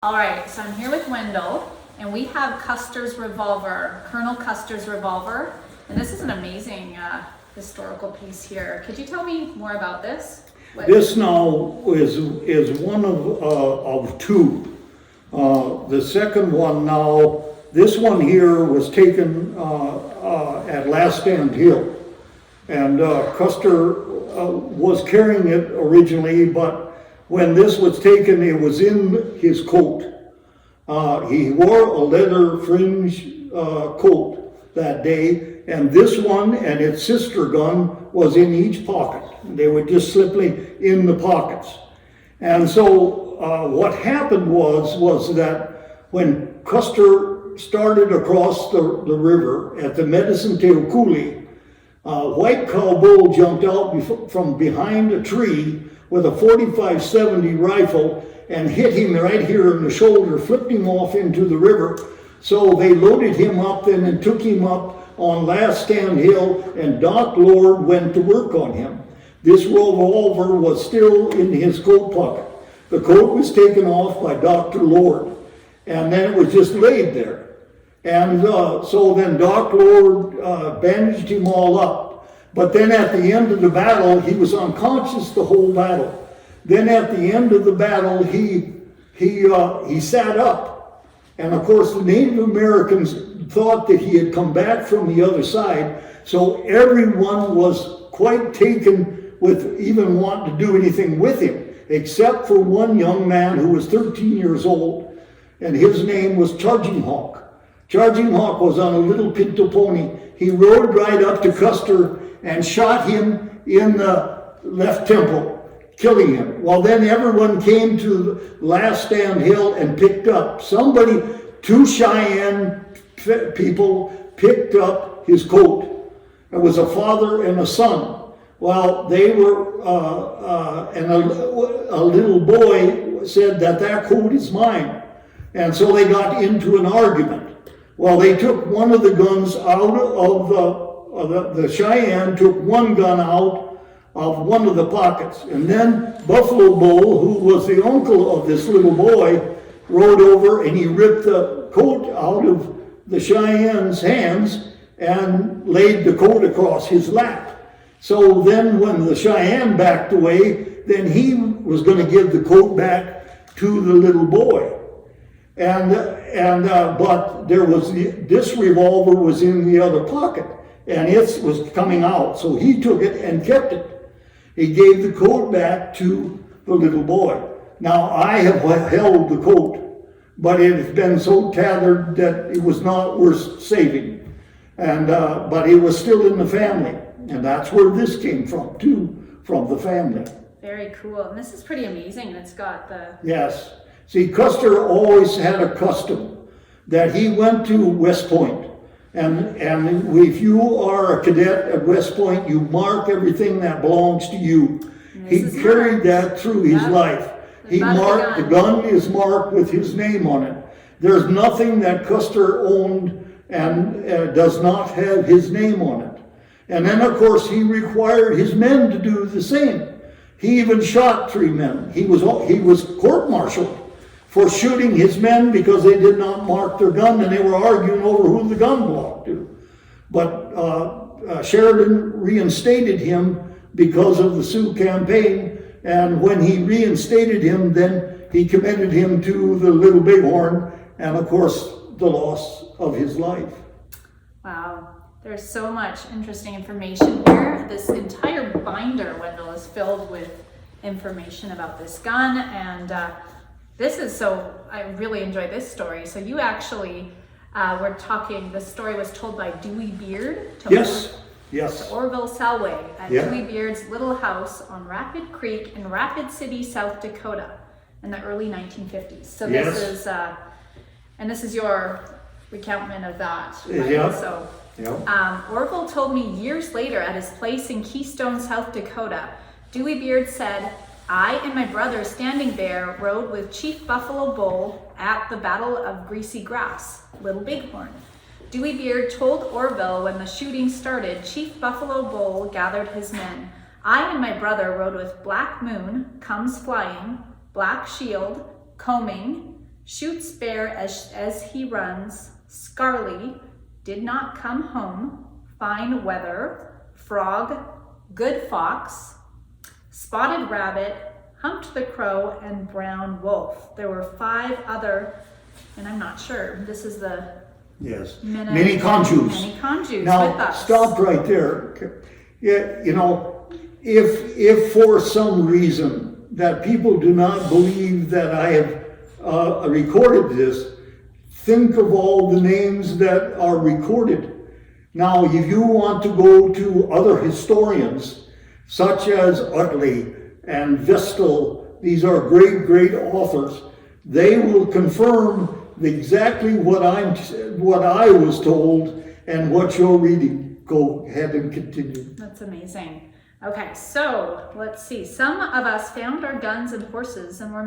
All right, so I'm here with Wendell, and we have Custer's revolver, Colonel Custer's revolver, and this is an amazing historical piece here. Could you tell me more about this? This now is one of two. The second one now, this one here was taken at Last Stand Hill, and Custer was carrying it originally, but when this was taken, it was in his coat. He wore a leather fringe coat that day, and this one and its sister gun was in each pocket. They were just simply in the pockets. And so what happened was that when Custer started across the river at the Medicine Tail Coulee, White Cow Bull jumped out from behind a tree with a 45-70 rifle and hit him right here in the shoulder, flipped him off into the river. So they loaded him up then and took him up on Last Stand Hill, and Doc Lord went to work on him. This revolver was still in his coat pocket. The coat was taken off by Dr. Lord, and then it was just laid there. And so then Doc Lord bandaged him all up. But then at the end of the battle, he was unconscious the whole battle. Then at the end of the battle, he sat up. And of course, the Native Americans thought that he had come back from the other side. So everyone was quite taken with even wanting to do anything with him, except for one young man who was 13 years old, and his name was Charging Hawk. Charging Hawk was on a little pinto pony. He rode right up to Custer and shot him in the left temple, killing him. Well, then everyone came to Last Stand Hill and picked up. Two Cheyenne people picked up his coat. It was a father and a son. Well, they were, and a little boy said that coat is mine. And so they got into an argument. Well, they took one of the guns out of the Cheyenne, took one gun out of one of the pockets. And then Buffalo Bull, who was the uncle of this little boy, rode over and he ripped the coat out of the Cheyenne's hands and laid the coat across his lap. So then when the Cheyenne backed away, then he was going to give the coat back to the little boy. But there was this revolver was in the other pocket, and it was coming out. So he took it and kept it. He gave the coat back to the little boy. Now I have held the coat, but it has been so tattered that it was not worth saving. But it was still in the family, and that's where this came from too, from the family. Very cool. And this is pretty amazing. It's got the... Yes. See, Custer always had a custom that he went to West Point. And if you are a cadet at West Point, you mark everything that belongs to you. He carried that through his life. He marked, the gun is marked with his name on it. There's nothing that Custer owned and does not have his name on it. And then, of course, he required his men to do the same. He even shot 3 men. He was court-martialed for shooting his men because they did not mark their gun, and they were arguing over who the gun belonged to. But Sheridan reinstated him because of the Sioux campaign, and when he reinstated him, then he committed him to the Little Bighorn, and of course the loss of his life. Wow, there's so much interesting information here. This entire binder, Wendell, is filled with information about this gun, and I really enjoy this story. So you actually were talking, the story was told by Dewey Beard to Orville Selway at Dewey Beard's little house on Rapid Creek in Rapid City, South Dakota in the early 1950s. So this is your recountment of that, right? Yeah. So Orville told me years later at his place in Keystone, South Dakota, Dewey Beard said, "I and my brother standing there rode with Chief Buffalo Bull at the Battle of Greasy Grass, Little Bighorn. Dewey Beard told Orville when the shooting started, Chief Buffalo Bull gathered his men. I and my brother rode with Black Moon, Comes Flying, Black Shield, Combing, Shoots bear as he runs. Scarly, did not come home. Fine weather. Frog, good fox. Spotted rabbit, humped the crow, and brown wolf. There were 5 other, and I'm not sure. This is the Yes. Many conjus. Many conjus Now, with us. stop right there. Yeah, you know, if for some reason that people do not believe that I have recorded this, think of all the names that are recorded. Now, if you want to go to other historians, such as Utley and Wendell, these are great, great authors, they will confirm exactly what I was told and what you're reading. Go ahead and continue. That's amazing. Okay, so let's see. Some of us found our guns and horses and were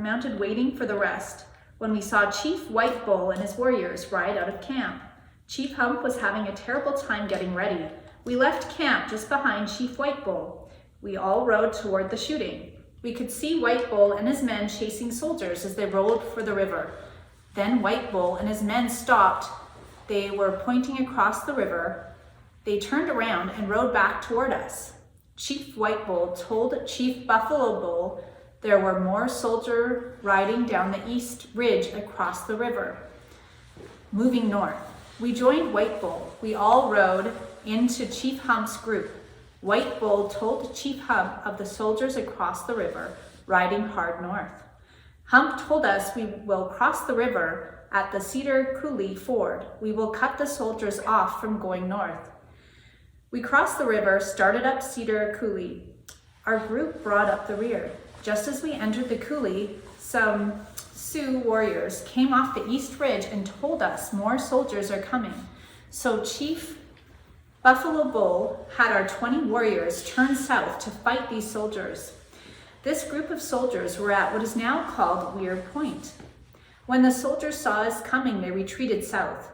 mounted waiting for the rest when we saw Chief White Bull and his warriors ride out of camp. Chief Hump was having a terrible time getting ready. We left camp just behind Chief White Bull. We all rode toward the shooting. We could see White Bull and his men chasing soldiers as they rode for the river. Then White Bull and his men stopped. They were pointing across the river. They turned around and rode back toward us. Chief White Bull told Chief Buffalo Bull there were more soldiers riding down the east ridge across the river. Moving north, we joined White Bull. We all rode into Chief Hump's group. White Bull told Chief Hump of the soldiers across the river, riding hard north. Hump told us we will cross the river at the Cedar Coulee ford. We will cut the soldiers off from going north. We crossed the river, started up Cedar Coulee. Our group brought up the rear. Just as we entered the coulee, some Sioux warriors came off the east ridge and told us more soldiers are coming. So Chief Buffalo Bull had our 20 warriors turn south to fight these soldiers. This group of soldiers were at what is now called Weir Point. When the soldiers saw us coming, they retreated south.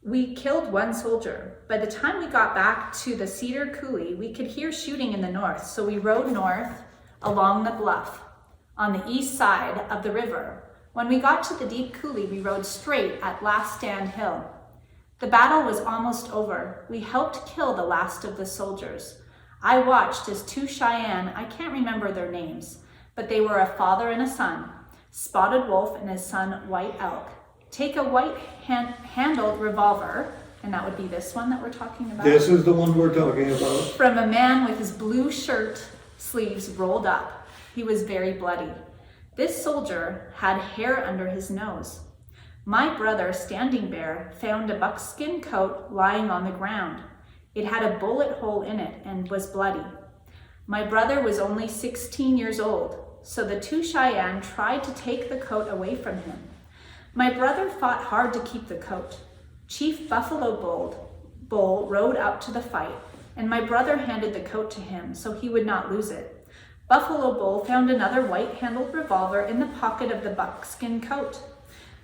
We killed 1 soldier. By the time we got back to the Cedar Coulee, we could hear shooting in the north, so we rode north along the bluff on the east side of the river. When we got to the deep coulee, we rode straight at Last Stand Hill. The battle was almost over. We helped kill the last of the soldiers. I watched as 2 Cheyenne, I can't remember their names, but they were a father and a son, Spotted Wolf and his son White Elk, take a white handled revolver, and that would be this one that we're talking about. This is the one we're talking about. From a man with his blue shirt sleeves rolled up. He was very bloody. This soldier had hair under his nose. My brother, Standing Bear, found a buckskin coat lying on the ground. It had a bullet hole in it and was bloody. My brother was only 16 years old, so the 2 Cheyenne tried to take the coat away from him. My brother fought hard to keep the coat. Chief Buffalo Bull rode up to the fight, and my brother handed the coat to him so he would not lose it. Buffalo Bull found another white-handled revolver in the pocket of the buckskin coat.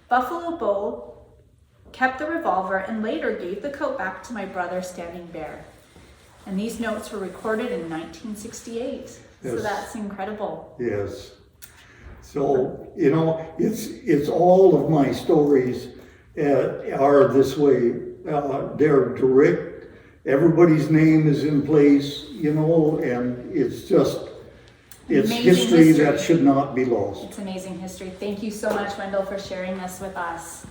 Buffalo Bull kept the revolver and later gave the coat back to my brother, Standing Bear. And these notes were recorded in 1968. Yes. So that's incredible. Yes. So, you know, it's all of my stories are this way. They're direct. Everybody's name is in place, you know, and it's Amazing history that should not be lost. It's amazing history. Thank you so much, Wendell, for sharing this with us.